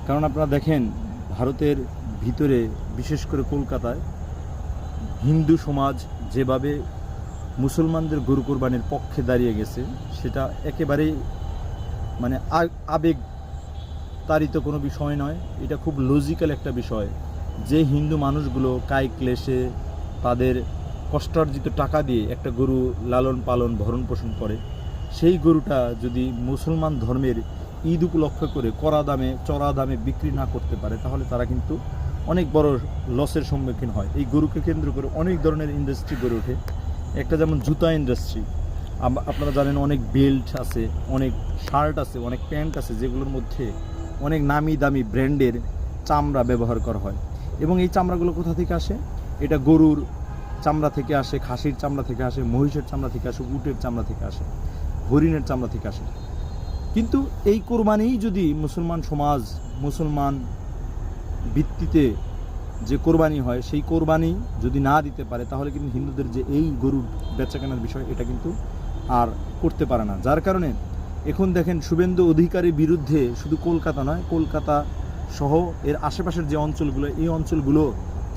কারণ আপনারা দেখেন ভারতের ভিতরে বিশেষ করে কলকাতায় হিন্দু সমাজ যেভাবে মুসলমানদের গরু কোরবানির পক্ষে দাঁড়িয়ে গেছে সেটা একেবারেই মানে আবেগ তাড়িত কোনো বিষয় নয়। এটা খুব লজিক্যাল একটা বিষয় যে হিন্দু মানুষগুলো কায়িক ক্লেশে তাদের কষ্টার্জিত টাকা দিয়ে একটা গরু লালন পালন ভরণ পোষণ করে, সেই গরুটা যদি মুসলমান ধর্মের ঈদ উপলক্ষ করে চড়া দামে বিক্রি না করতে পারে তাহলে তারা কিন্তু অনেক বড় লসের সম্মুখীন হয়। এই গরুকে কেন্দ্র করে অনেক ধরনের ইন্ডাস্ট্রি গড়ে ওঠে। একটা যেমন জুতা ইন্ডাস্ট্রি, আপনারা জানেন অনেক বেল্ট আছে, অনেক শার্ট আছে, অনেক প্যান্ট আছে যেগুলোর মধ্যে অনেক নামি দামি ব্র্যান্ডের চামড়া ব্যবহার করা হয়। এবং এই চামড়াগুলো কোথা থেকে আসে? এটা গরুর চামড়া থেকে আসে, খাসির চামড়া থেকে আসে, মহিষের চামড়া থেকে আসে, উটের চামড়া থেকে আসে, হরিণের চামড়া থেকে আসে। কিন্তু এই কোরবানিই যদি মুসলমান সমাজ মুসলমান ভিত্তিতে যে কোরবানি হয় সেই কোরবানি যদি না দিতে পারে তাহলে কিন্তু হিন্দুদের যে এই গরুর বেচাকেনার বিষয় এটা কিন্তু আর করতে পারে না। যার কারণে এখন দেখেন শুভেন্দু অধিকারীর বিরুদ্ধে শুধু কলকাতা নয়, কলকাতা সহ এর আশেপাশের যে অঞ্চলগুলো, এই অঞ্চলগুলো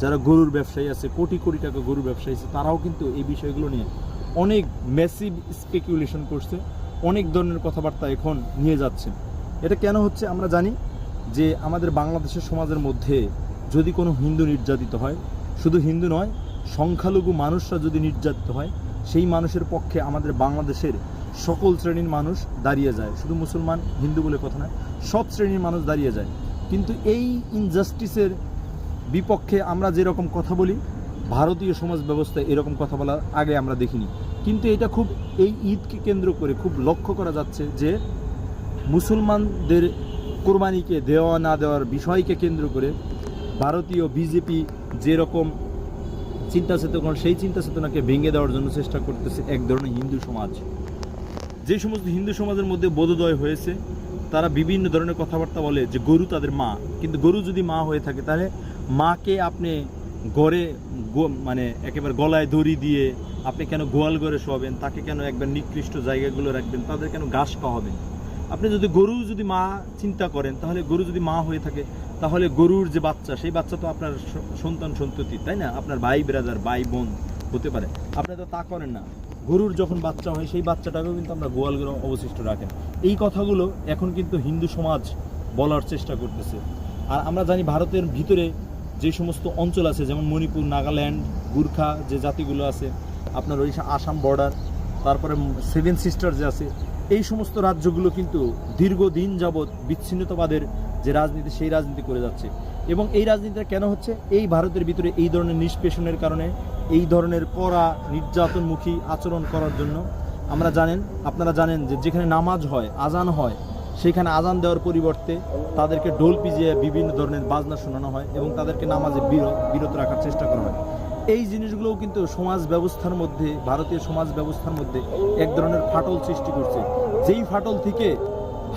যারা গরুর ব্যবসায়ী আছে, কোটি কোটি টাকা গরুর ব্যবসায়ী আছে, তারাও কিন্তু এই বিষয়গুলো নিয়ে অনেক ম্যাসিভ স্পেকুলেশন করছে, অনেক ধরনের কথাবার্তা এখন নিয়ে যাচ্ছে। এটা কেন হচ্ছে আমরা জানি যে আমাদের বাংলাদেশের সমাজের মধ্যে যদি কোনো হিন্দু নির্যাতিত হয়, শুধু হিন্দু নয় সংখ্যালঘু মানুষরা যদি নির্যাতিত হয়, সেই মানুষের পক্ষে আমাদের বাংলাদেশের সকল শ্রেণীর মানুষ দাঁড়িয়ে যায়। শুধু মুসলমান হিন্দু বলে কথা নয়, সব শ্রেণীর মানুষ দাঁড়িয়ে যায়। কিন্তু এই ইনজাস্টিসের বিপক্ষে আমরা যেরকম কথা বলি, ভারতীয় সমাজ ব্যবস্থায় এরকম কথা বলার আগে আমরা দেখিনি। কিন্তু এটা খুব এই ঈদকে কেন্দ্র করে খুব লক্ষ্য করা যাচ্ছে যে মুসলমানদের কোরবানিকে দেওয়া না দেওয়ার বিষয়কে কেন্দ্র করে ভারতীয় বিজেপি যেরকম চিন্তা চেতনা, সেই চিন্তা চেতনাকে ভেঙে দেওয়ার জন্য চেষ্টা করতেছে এক ধরনের হিন্দু সমাজ। যে সমস্ত হিন্দু সমাজের মধ্যে বোধোদয় হয়েছে তারা বিভিন্ন ধরনের কথাবার্তা বলে যে গরু তাদের মা, কিন্তু গরু যদি মা হয়ে থাকে তাহলে মাকে আপনি ঘরে মানে একেবারে গলায় দড়ি দিয়ে আপনি কেন গোয়াল ঘরে শোয়াবেন? তাকে কেন একবার নিকৃষ্ট জায়গাগুলো রাখবেন? তাদের কেন ঘাস খাওয়াবেন? আপনি যদি গরু যদি মা চিন্তা করেন তাহলে গরু যদি মা হয়ে থাকে তাহলে গরুর যে বাচ্চা, সেই বাচ্চা তো আপনার সন্তান সন্ততি, তাই না? আপনার ভাই ব্রাদার, ভাই বোন হতে পারে। আপনি তো তা করেন না। গরুর যখন বাচ্চা হয় সেই বাচ্চাটাকেও কিন্তু আমরা গোয়াল ঘরে অবশিষ্ট রাখেন। এই কথাগুলো এখন কিন্তু হিন্দু সমাজ বলার চেষ্টা করতেছে। আর আমরা জানি ভারতের ভিতরে যে সমস্ত অঞ্চল আছে যেমন মণিপুর, নাগাল্যান্ড, গুর্খা যে জাতিগুলো আছে, আপনার ওই আসাম বর্ডার, তারপরে সেভেন সিস্টার যে আছে, এই সমস্ত রাজ্যগুলো কিন্তু দীর্ঘদিন যাবৎ বিচ্ছিন্নতাবাদের যে রাজনীতি সেই রাজনীতি করে যাচ্ছে। এবং এই রাজনীতিটা কেন হচ্ছে? এই ভারতের ভিতরে এই ধরনের নিষ্পেষণের কারণে, এই ধরনের কড়া নির্যাতনমুখী আচরণ করার জন্য। আপনারা জানেন যে যেখানে নামাজ হয়, আজান হয়, সেখানে আজান দেওয়ার পরিবর্তে তাদেরকে ঢোল পিজিয়ে বিভিন্ন ধরনের বাজনা শোনানো হয় এবং তাদেরকে নামাজে বিরত রাখার চেষ্টা করা হয়। এই জিনিসগুলোও কিন্তু সমাজ ব্যবস্থার মধ্যে, ভারতীয় সমাজ ব্যবস্থার মধ্যে এক ধরনের ফাটল সৃষ্টি করছে, যেই ফাটল থেকে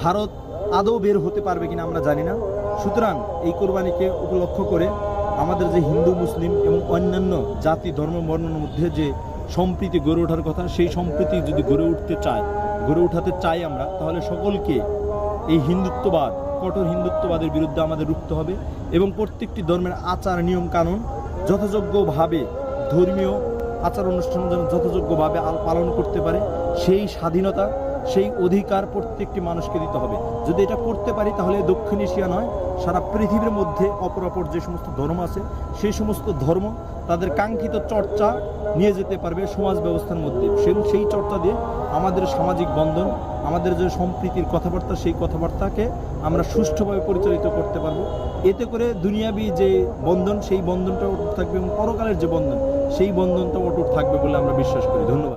ভারত আদৌ বের হতে পারবে কিনা আমরা জানি না। সুতরাং এই কোরবানিকে উপলক্ষ করে আমাদের যে হিন্দু, মুসলিম এবং অন্যান্য জাতি ধর্ম বর্ণের মধ্যে যে সম্প্রীতি গড়ে ওঠার কথা, সেই সম্প্রীতি যদি গড়ে উঠাতে চাই আমরা, তাহলে সকলকে এই হিন্দুত্ববাদ, কঠোর হিন্দুত্ববাদের বিরুদ্ধে আমাদের রুখতে হবে এবং প্রত্যেকটি ধর্মের আচার নিয়ম কানুন যথাযোগ্যভাবে, ধর্মীয় আচার অনুষ্ঠান যেন যথাযোগ্যভাবে পালন করতে পারে, সেই স্বাধীনতা, সেই অধিকার প্রত্যেকটি মানুষকে দিতে হবে। যদি এটা করতে পারি তাহলে দক্ষিণ এশিয়া নয়, সারা পৃথিবীর মধ্যে অপরাপর যে সমস্ত ধর্ম আছে সেই সমস্ত ধর্ম তাদের কাঙ্ক্ষিত চর্চা নিয়ে যেতে পারবে সমাজ ব্যবস্থার মধ্যে। সেই চর্চা দিয়ে আমাদের সামাজিক বন্ধন, আমাদের যে সম্প্রীতির কথাবার্তা, সেই কথাবার্তাকে আমরা সুষ্ঠুভাবে পরিচালিত করতে পারবো। এতে করে দুনিয়াবি যে বন্ধন, সেই বন্ধনটা অটুট থাকবে এবং পরকালের যে বন্ধন, সেই বন্ধনটা অটুট থাকবে বলে আমরা বিশ্বাস করি। ধন্যবাদ।